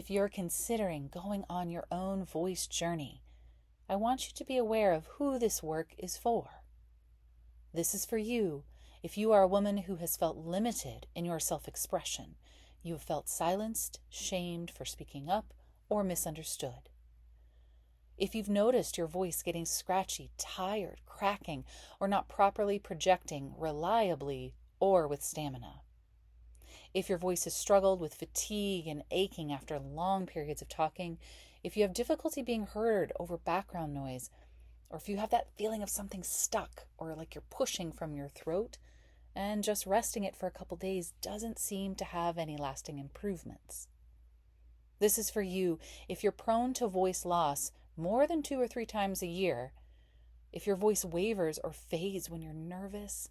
if you're considering going on your own voice journey, I want you to be aware of who this work is for. This is for you if you are a woman who has felt limited in your self-expression. You have felt silenced, shamed for speaking up, or misunderstood. If you've noticed your voice getting scratchy, tired, cracking, or not properly projecting reliably or with stamina. If your voice has struggled with fatigue and aching after long periods of talking, if you have difficulty being heard over background noise, or if you have that feeling of something stuck or like you're pushing from your throat, and just resting it for a couple days doesn't seem to have any lasting improvements. This is for you if you're prone to voice loss more than 2 or 3 times a year, if your voice wavers or fades when you're nervous,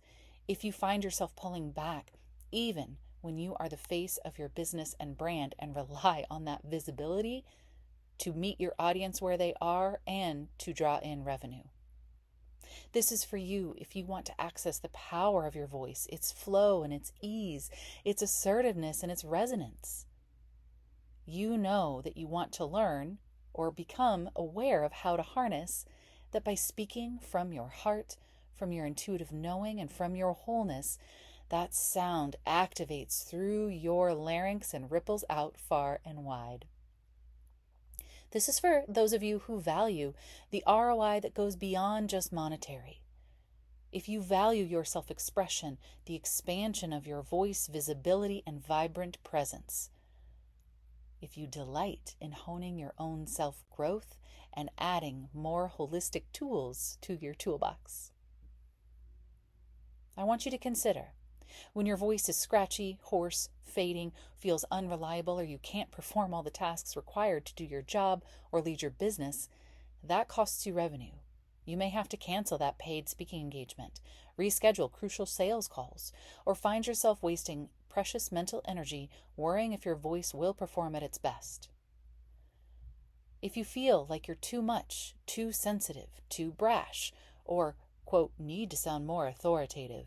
if you find yourself pulling back, even when you are the face of your business and brand and rely on that visibility to meet your audience where they are and to draw in revenue. This is for you if you want to access the power of your voice, its flow and its ease, its assertiveness and its resonance. You know that you want to learn or become aware of how to harness that by speaking from your heart, from your intuitive knowing, and from your wholeness, that sound activates through your larynx and ripples out far and wide. This is for those of you who value the ROI that goes beyond just monetary. If you value your self-expression, the expansion of your voice, visibility, and vibrant presence. If you delight in honing your own self-growth and adding more holistic tools to your toolbox. I want you to consider, when your voice is scratchy, hoarse, fading, feels unreliable, or you can't perform all the tasks required to do your job or lead your business, that costs you revenue. You may have to cancel that paid speaking engagement, reschedule crucial sales calls, or find yourself wasting precious mental energy worrying if your voice will perform at its best. If you feel like you're too much, too sensitive, too brash, or, quote, need to sound more authoritative,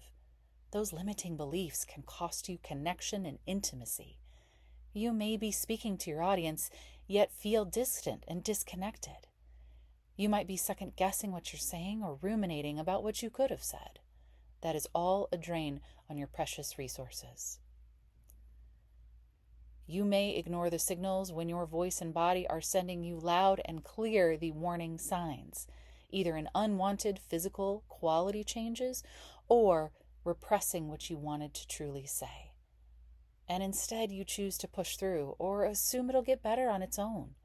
those limiting beliefs can cost you connection and intimacy. You may be speaking to your audience, yet feel distant and disconnected. You might be second-guessing what you're saying or ruminating about what you could have said. That is all a drain on your precious resources. You may ignore the signals when your voice and body are sending you loud and clear the warning signs, either in unwanted physical quality changes or repressing what you wanted to truly say. And instead you choose to push through or assume it'll get better on its own.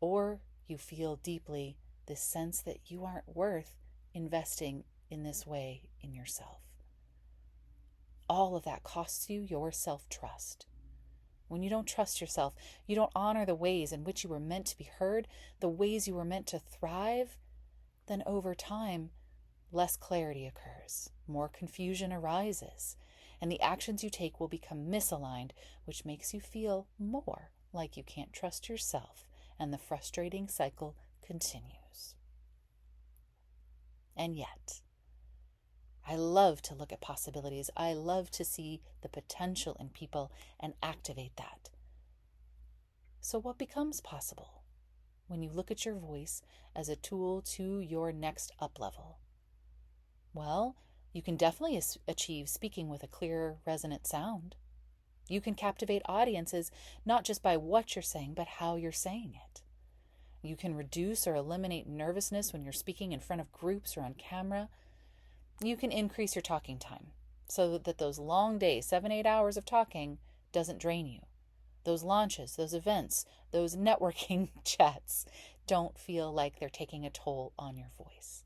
Or you feel deeply this sense that you aren't worth investing in this way in yourself. All of that costs you your self-trust. When you don't trust yourself, you don't honor the ways in which you were meant to be heard, the ways you were meant to thrive, then over time, less clarity occurs, more confusion arises, and the actions you take will become misaligned, which makes you feel more like you can't trust yourself, and the frustrating cycle continues. And yet, I love to look at possibilities. I love to see the potential in people and activate that. So what becomes possible when you look at your voice as a tool to your next up level? Well, you can definitely achieve speaking with a clear, resonant sound. You can captivate audiences not just by what you're saying, but how you're saying it. You can reduce or eliminate nervousness when you're speaking in front of groups or on camera. You can increase your talking time so that those long days, 7-8 hours of talking, doesn't drain you. Those launches, those events, those networking chats don't feel like they're taking a toll on your voice.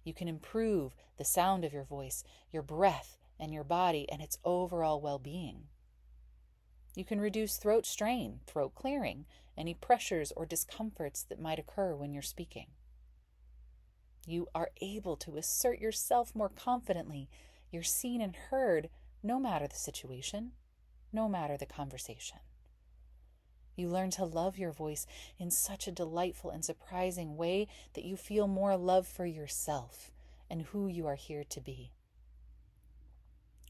You can improve the sound of your voice, your breath, and your body, and its overall well-being. You can reduce throat strain, throat clearing, any pressures or discomforts that might occur when you're speaking. You are able to assert yourself more confidently. You're seen and heard no matter the situation, no matter the conversation. You learn to love your voice in such a delightful and surprising way that you feel more love for yourself and who you are here to be.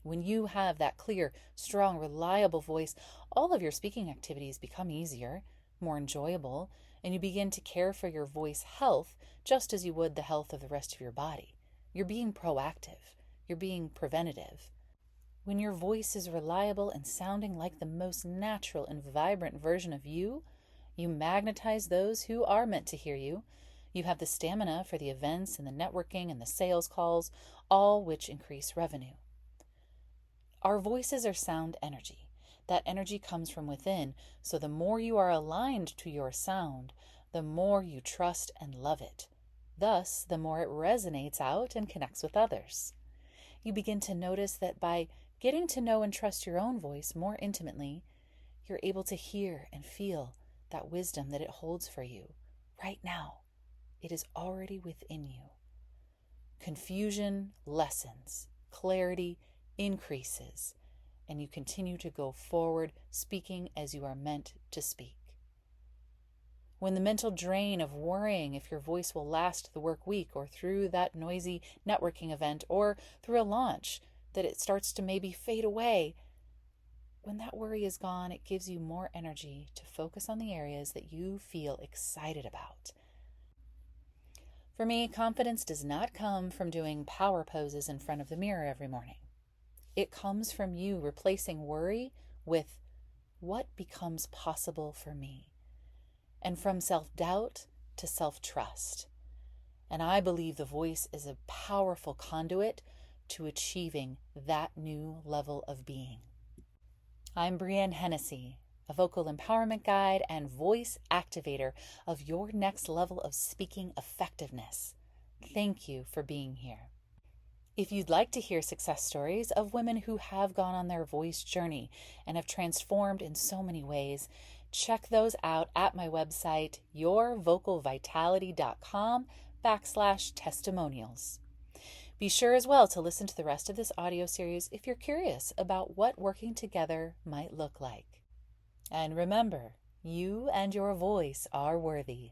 When you have that clear, strong, reliable voice, all of your speaking activities become easier, more enjoyable, and you begin to care for your voice health just as you would the health of the rest of your body. You're being proactive. You're being preventative. When your voice is reliable and sounding like the most natural and vibrant version of you, you magnetize those who are meant to hear you. You have the stamina for the events and the networking and the sales calls, all which increase revenue. Our voices are sound energy. That energy comes from within, so the more you are aligned to your sound, the more you trust and love it. Thus, the more it resonates out and connects with others. You begin to notice that by getting to know and trust your own voice more intimately, you're able to hear and feel that wisdom that it holds for you right now. It is already within you. Confusion lessens, clarity increases, and you continue to go forward speaking as you are meant to speak. When the mental drain of worrying if your voice will last the work week or through that noisy networking event or through a launch, that it starts to maybe fade away, when that worry is gone, it gives you more energy to focus on the areas that you feel excited about. For me, confidence does not come from doing power poses in front of the mirror every morning. It comes from you replacing worry with what becomes possible for me, and from self-doubt to self-trust. And I believe the voice is a powerful conduit to achieving that new level of being. I'm Brienne Hennessy, a vocal empowerment guide and voice activator of your next level of speaking effectiveness. Thank you for being here. If you'd like to hear success stories of women who have gone on their voice journey and have transformed in so many ways, check those out at my website, yourvocalvitality.com/testimonials. Be sure as well to listen to the rest of this audio series if you're curious about what working together might look like. And remember, you and your voice are worthy.